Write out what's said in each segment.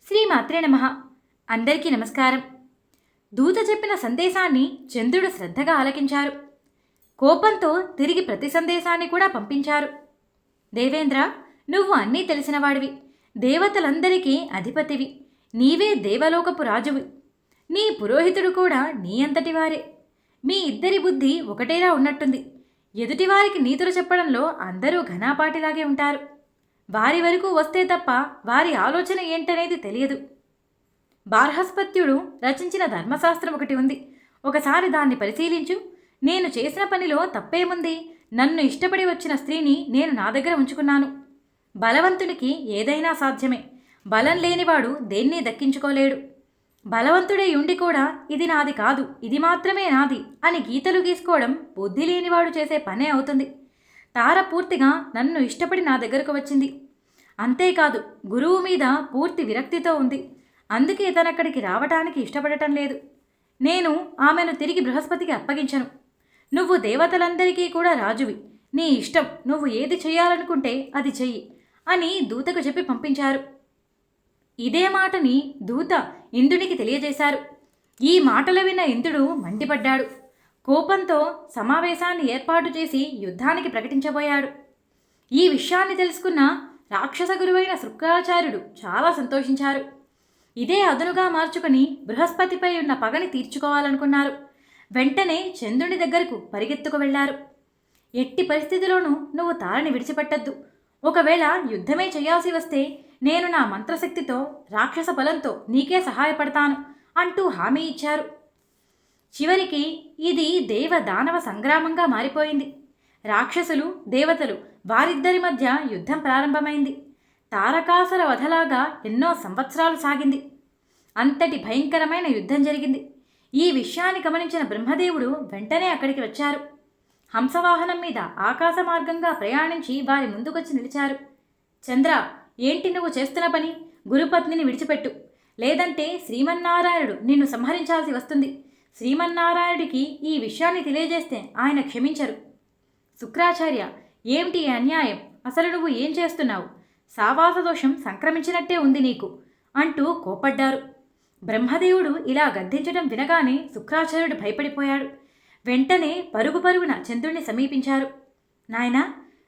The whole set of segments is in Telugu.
శ్రీమాత్రే నమః. అందరికీ నమస్కారం. దూత చెప్పిన సందేశాన్ని చంద్రుడు శ్రద్ధగా ఆలకించారు. కోపంతో తిరిగి ప్రతి సందేశాన్ని కూడా పంపించారు. దేవేంద్ర, నువ్వు అన్నీ తెలిసినవాడివి, దేవతలందరికీ అధిపతివి, నీవే దేవలోకపు రాజువి, నీ పురోహితుడు కూడా నీ అంతటివారే. మీ ఇద్దరి బుద్ధి ఒకటేలా ఉన్నట్టుంది. ఎదుటివారికి నీతులు చెప్పడంలో అందరూ ఘనాపాటిలాగే ఉంటారు. వారి వరకు వస్తే తప్ప వారి ఆలోచన ఏంటనేది తెలియదు. బార్హస్పత్యుడు రచించిన ధర్మశాస్త్రం ఒకటి ఉంది. ఒకసారి దాన్ని పరిశీలించు. నేను చేసిన పనిలో తప్పేముంది? నన్ను ఇష్టపడి వచ్చిన స్త్రీని నేను నా దగ్గర ఉంచుకున్నాను. బలవంతుడికి ఏదైనా సాధ్యమే. బలం లేనివాడు దేన్ని దక్కించుకోలేడు. బలవంతుడే ఉండి కూడా ఇది నాది కాదు, ఇది మాత్రమే నాది అని గీతలు గీసుకోవడం బుద్ధి లేనివాడు చేసే పనే అవుతుంది. తార పూర్తిగా నన్ను ఇష్టపడి నా దగ్గరకు వచ్చింది. అంతేకాదు, గురువు మీద పూర్తి విరక్తితో ఉంది. అందుకే తనక్కడికి రావటానికి ఇష్టపడటం లేదు. నేను ఆమెను తిరిగి బృహస్పతికి అప్పగించను. నువ్వు దేవతలందరికీ కూడా రాజువి, నీ ఇష్టం, నువ్వు ఏది చేయాలనుకుంటే అది చెయ్యి అని దూతకు చెప్పి పంపించారు. ఇదే మాటని దూత ఇంద్రునికి తెలియజేశారు. ఈ మాటలు విన్న ఇంద్రుడు మండిపడ్డాడు. కోపంతో సమావేశాన్ని ఏర్పాటు చేసి యుద్ధానికి ప్రకటించబోయాడు. ఈ విషయాన్ని తెలుసుకున్న రాక్షస గురువైన శుక్రాచార్యుడు చాలా సంతోషించారు. ఇదే అదునుగా మార్చుకుని బృహస్పతిపై ఉన్న పగని తీర్చుకోవాలనుకున్నారు. వెంటనే చంద్రుని దగ్గరకు పరిగెత్తుకు వెళ్లారు. ఎట్టి పరిస్థితిలోనూ నువ్వు తారని విడిచిపెట్టద్దు. ఒకవేళ యుద్ధమే చేయాల్సి వస్తే నేను నా మంత్రశక్తితో, రాక్షస బలంతో నీకే సహాయపడతాను అంటూ హామీ ఇచ్చారు. చివరికి ఇది దేవ దానవ సంగ్రామంగా మారిపోయింది. రాక్షసులు, దేవతలు వారిద్దరి మధ్య యుద్ధం ప్రారంభమైంది. తారకాసుర వధలాగా ఎన్నో సంవత్సరాలు సాగింది. అంతటి భయంకరమైన యుద్ధం జరిగింది. ఈ విషయాన్ని గమనించిన బ్రహ్మదేవుడు వెంటనే అక్కడికి వచ్చారు. హంసవాహనం మీద ఆకాశ మార్గంగా ప్రయాణించి వారి ముందుకొచ్చి నిలిచారు. చంద్ర, ఏంటి నువ్వు చేస్తున్న పని? గురుపత్నిని విడిచిపెట్టు, లేదంటే శ్రీమన్నారాయణుడు నిన్ను సంహరించాల్సి వస్తుంది. శ్రీమన్నారాయణుడికి ఈ విషయాన్ని తెలియజేస్తే ఆయన క్షమించరు. శుక్రాచార్య, ఏమిటి అన్యాయం? అసలు నువ్వు ఏం చేస్తున్నావు? సావాస దోషం సంక్రమించినట్టే ఉంది నీకు అంటూ కోపడ్డారు. బ్రహ్మదేవుడు ఇలా గద్దించడం వినగానే శుక్రాచార్యుడు భయపడిపోయాడు. వెంటనే పరుగు పరుగున చంద్రుణ్ణి సమీపించారు. నాయనా,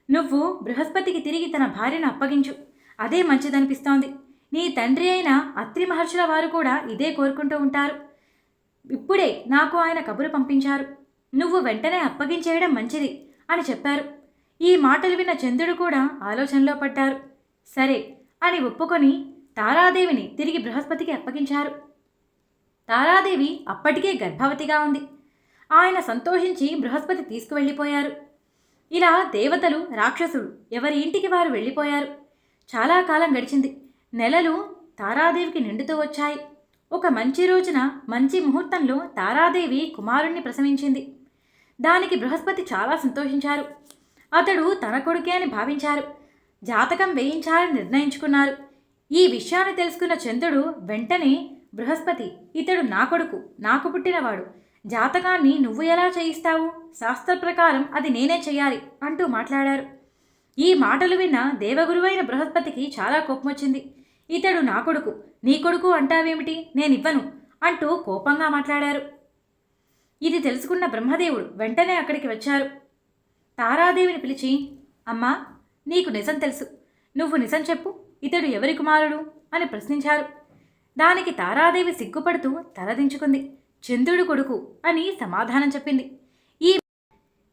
నువ్వు బృహస్పతికి తిరిగి తన భార్యను అప్పగించు, అదే మంచిదనిపిస్తోంది. నీ తండ్రి అయిన అత్రి మహర్షుల వారు కూడా ఇదే కోరుకుంటూ ఉంటారు. ఇప్పుడే నాకు ఆయన కబురు పంపించారు. నువ్వు వెంటనే అప్పగించేయడం మంచిది అని చెప్పారు. ఈ మాటలు విన్న చంద్రుడు కూడా ఆలోచనలో పడ్డారు. సరే అని ఒప్పుకొని తారాదేవిని తిరిగి బృహస్పతికి అప్పగించారు. తారాదేవి అప్పటికే గర్భవతిగా ఉంది. ఆయన సంతోషించి బృహస్పతి తీసుకువెళ్ళిపోయారు. ఇలా దేవతలు, రాక్షసులు ఎవరి ఇంటికి వారు వెళ్ళిపోయారు. చాలా కాలం గడిచింది. నెలలు తారాదేవికి నిండుతూ వచ్చాయి. ఒక మంచి రోజున, మంచి ముహూర్తంలో తారాదేవి కుమారుణ్ణి ప్రసవించింది. దానికి బృహస్పతి చాలా సంతోషించారు. అతడు తన కొడుకే అని భావించారు. జాతకం వేయించాలని నిర్ణయించుకున్నారు. ఈ విషయాన్ని తెలుసుకున్న చంద్రుడు వెంటనే, బృహస్పతి, ఇతడు నా కొడుకు, నాకు పుట్టినవాడు. జాతకాన్ని నువ్వు ఎలా చేయిస్తావు? శాస్త్ర ప్రకారం అది నేనే చెయ్యాలి అంటూ మాట్లాడారు. ఈ మాటలు విన్న దేవగురువైన బృహస్పతికి చాలా కోపం వచ్చింది. ఇతడు నా కొడుకు, నీ కొడుకు అంటావేమిటి? నేనివ్వను అంటూ కోపంగా మాట్లాడారు. ఇది తెలుసుకున్న బ్రహ్మదేవుడు వెంటనే అక్కడికి వచ్చారు. తారాదేవిని పిలిచి, అమ్మా, నీకు నిజం తెలుసు, నువ్వు నిజం చెప్పు, ఇతడు ఎవరి కుమారుడు అని ప్రశ్నించారు. దానికి తారాదేవి సిగ్గుపడుతూ తలదించుకుంది. చంద్రుడు కొడుకు అని సమాధానం చెప్పింది. ఈ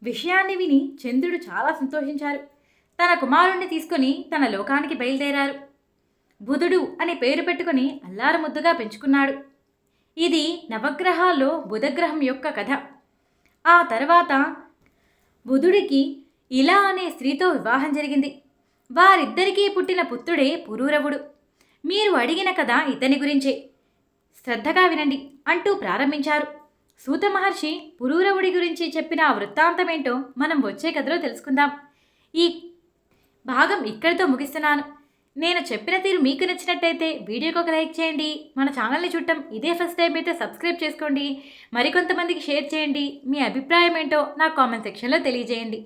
విషయాన్ని విని చంద్రుడు చాలా సంతోషించారు. తన కుమారుణ్ణి తీసుకుని తన లోకానికి బయలుదేరారు. బుధుడు అని పేరు పెట్టుకుని అల్లారముద్దుగా పెంచుకున్నాడు. ఇది నవగ్రహాల్లో బుధగ్రహం యొక్క కథ. ఆ తర్వాత బుధుడికి ఇలా అనే స్త్రీతో వివాహం జరిగింది. వారిద్దరికీ పుట్టిన పుత్రుడే పురూరవుడు. మీరు అడిగిన కథ ఇతని గురించే, శ్రద్ధగా వినండి అంటూ ప్రారంభించారు. సూత మహర్షి పురూరవుడి గురించి చెప్పిన ఆ వృత్తాంతమేంటో మనం వచ్చే కథలో తెలుసుకుందాం. ఈ భాగం ఇక్కడితో ముగిస్తున్నాను. నేను చెప్పిన తీరు మీకు నచ్చినట్టయితే వీడియోకి ఒక లైక్ చేయండి. మన ఛానల్ని చూడటం ఇదే ఫస్ట్ టైం అయితే సబ్స్క్రైబ్ చేసుకోండి. మరికొంతమందికి షేర్ చేయండి. మీ అభిప్రాయం ఏంటో నాకు కామెంట్ సెక్షన్లో తెలియజేయండి.